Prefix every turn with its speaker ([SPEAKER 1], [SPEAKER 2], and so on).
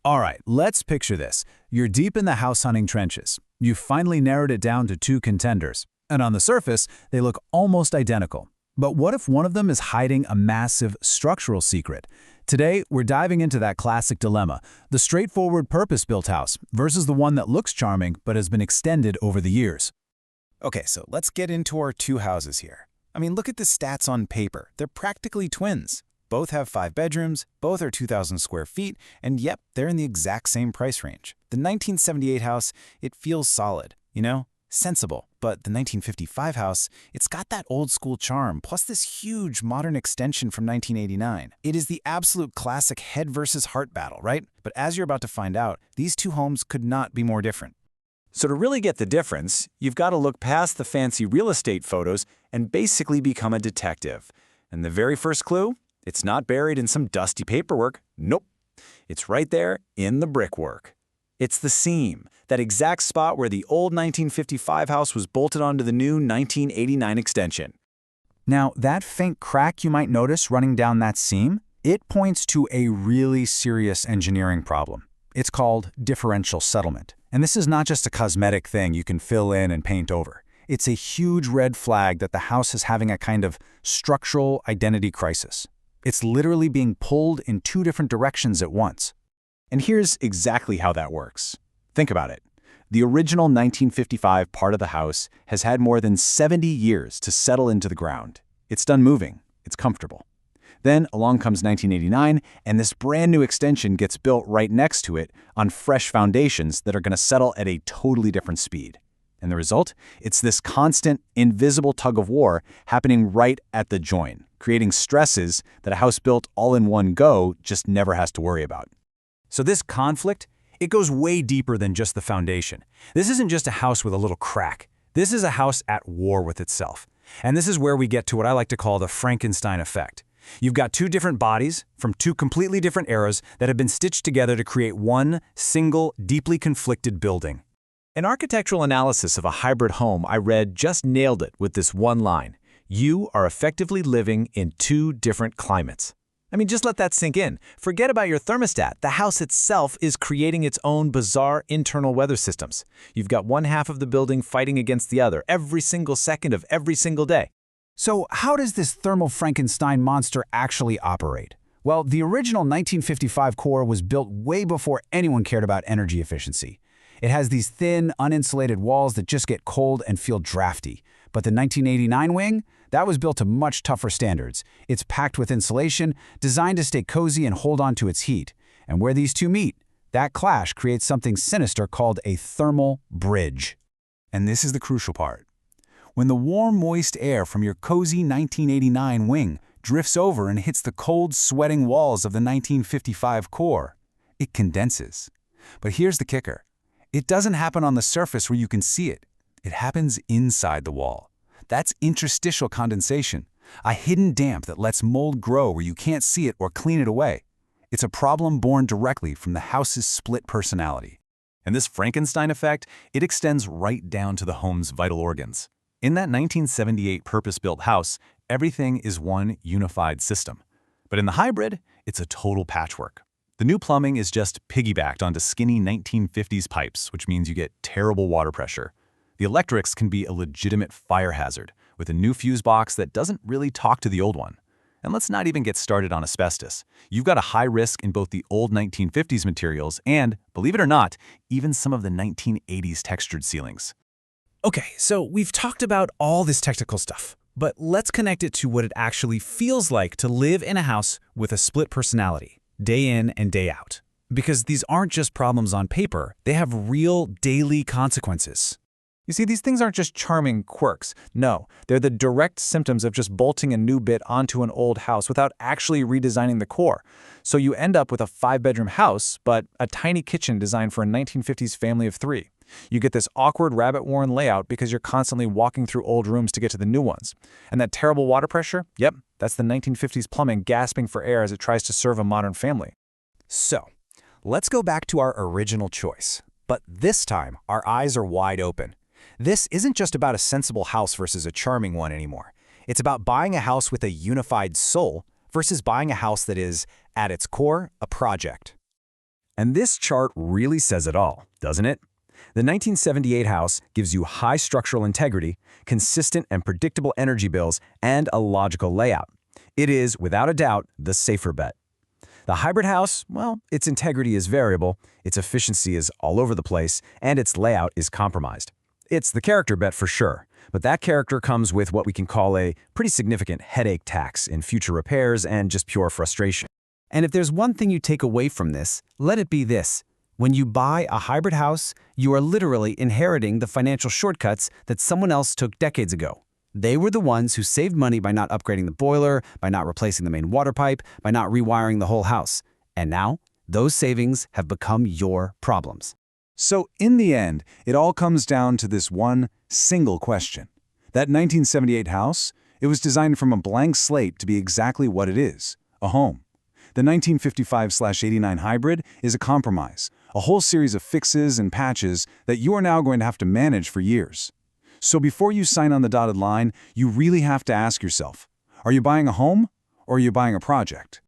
[SPEAKER 1] All right, let's picture this. You're deep in the house hunting trenches. You've finally narrowed it down to two contenders. And on the surface, they look almost identical. But what if one of them is hiding a massive structural secret? Today, we're diving into that classic dilemma, the straightforward purpose-built house versus the one that looks charming but has been extended over the years.
[SPEAKER 2] Okay, so let's get into our two houses here. I mean, look at the stats on paper. They're practically twins. Both have 5 bedrooms, both are 2,000 square feet, and yep, they're in the exact same price range. The 1978 house, it feels solid, sensible. But the 1955 house, it's got that old school charm, plus this huge modern extension from 1989. It is the absolute classic head versus heart battle, right? But as you're about to find out, these two homes could not be more different.
[SPEAKER 3] So to really get the difference, you've got to look past the fancy real estate photos and basically become a detective. And the very first clue? It's not buried in some dusty paperwork. Nope. It's right there in the brickwork. It's the seam, that exact spot where the old 1955 house was bolted onto the new 1989 extension.
[SPEAKER 1] Now, that faint crack you might notice running down that seam, it points to a really serious engineering problem. It's called differential settlement. And this is not just a cosmetic thing you can fill in and paint over. It's a huge red flag that the house is having a kind of structural identity crisis. It's literally being pulled in two different directions at once.
[SPEAKER 3] And here's exactly how that works. Think about it. The original 1955 part of the house has had more than 70 years to settle into the ground. It's done moving. It's comfortable. Then along comes 1989, and this brand new extension gets built right next to it on fresh foundations that are going to settle at a totally different speed. And the result? It's this constant, invisible tug of war happening right at the join, creating stresses that a house built all in one go just never has to worry about.
[SPEAKER 1] So this conflict, it goes way deeper than just the foundation. This isn't just a house with a little crack. This is a house at war with itself. And this is where we get to what I like to call the Frankenstein effect. You've got two different bodies from two completely different eras that have been stitched together to create one single, deeply conflicted building.
[SPEAKER 3] An architectural analysis of a hybrid home I read just nailed it with this one line. You are effectively living in two different climates. I mean, just let that sink in. Forget about your thermostat. The house itself is creating its own bizarre internal weather systems. You've got one half of the building fighting against the other every single second of every single day.
[SPEAKER 1] So how does this thermal Frankenstein monster actually operate? Well, the original 1955 core was built way before anyone cared about energy efficiency. It has these thin, uninsulated walls that just get cold and feel drafty. But the 1989 wing, that was built to much tougher standards. It's packed with insulation, designed to stay cozy and hold on to its heat. And where these two meet, that clash creates something sinister called a thermal bridge. And this is the crucial part. When the warm, moist air from your cozy 1989 wing drifts over and hits the cold, sweating walls of the 1955 core, it condenses. But here's the kicker. It doesn't happen on the surface where you can see it. It happens inside the wall. That's interstitial condensation, a hidden damp that lets mold grow where you can't see it or clean it away. It's a problem born directly from the house's split personality.
[SPEAKER 3] And this Frankenstein effect, it extends right down to the home's vital organs. In that 1978 purpose-built house, everything is one unified system. But in the hybrid, it's a total patchwork. The new plumbing is just piggybacked onto skinny 1950s pipes, which means you get terrible water pressure. The electrics can be a legitimate fire hazard, with a new fuse box that doesn't really talk to the old one. And let's not even get started on asbestos. You've got a high risk in both the old 1950s materials and, believe it or not, even some of the 1980s textured ceilings.
[SPEAKER 1] Okay, so we've talked about all this technical stuff, but let's connect it to what it actually feels like to live in a house with a split personality, day in and day out. Because these aren't just problems on paper, they have real daily consequences.
[SPEAKER 3] You see, these things aren't just charming quirks. No, they're the direct symptoms of just bolting a new bit onto an old house without actually redesigning the core. So you end up with a 5-bedroom house, but a tiny kitchen designed for a 1950s family of 3. You get this awkward rabbit-warren layout because you're constantly walking through old rooms to get to the new ones. And that terrible water pressure? Yep, that's the 1950s plumbing gasping for air as it tries to serve a modern family.
[SPEAKER 1] So, let's go back to our original choice. But this time, our eyes are wide open. This isn't just about a sensible house versus a charming one anymore. It's about buying a house with a unified soul versus buying a house that is, at its core, a project.
[SPEAKER 4] And this chart really says it all, doesn't it? The 1978 house gives you high structural integrity, consistent and predictable energy bills, and a logical layout. It is, without a doubt, the safer bet. The hybrid house, well, its integrity is variable, its efficiency is all over the place, and its layout is compromised. It's the character bet for sure, but that character comes with what we can call a pretty significant headache tax in future repairs and just pure frustration.
[SPEAKER 1] And if there's one thing you take away from this, let it be this. When you buy a hybrid house, you are literally inheriting the financial shortcuts that someone else took decades ago. They were the ones who saved money by not upgrading the boiler, by not replacing the main water pipe, by not rewiring the whole house. And now, those savings have become your problems.
[SPEAKER 2] So in the end, it all comes down to this one single question. That 1978 house, it was designed from a blank slate to be exactly what it is, a home. The 1955/89 hybrid is a compromise, a whole series of fixes and patches that you are now going to have to manage for years. So before you sign on the dotted line, you really have to ask yourself, are you buying a home or are you buying a project?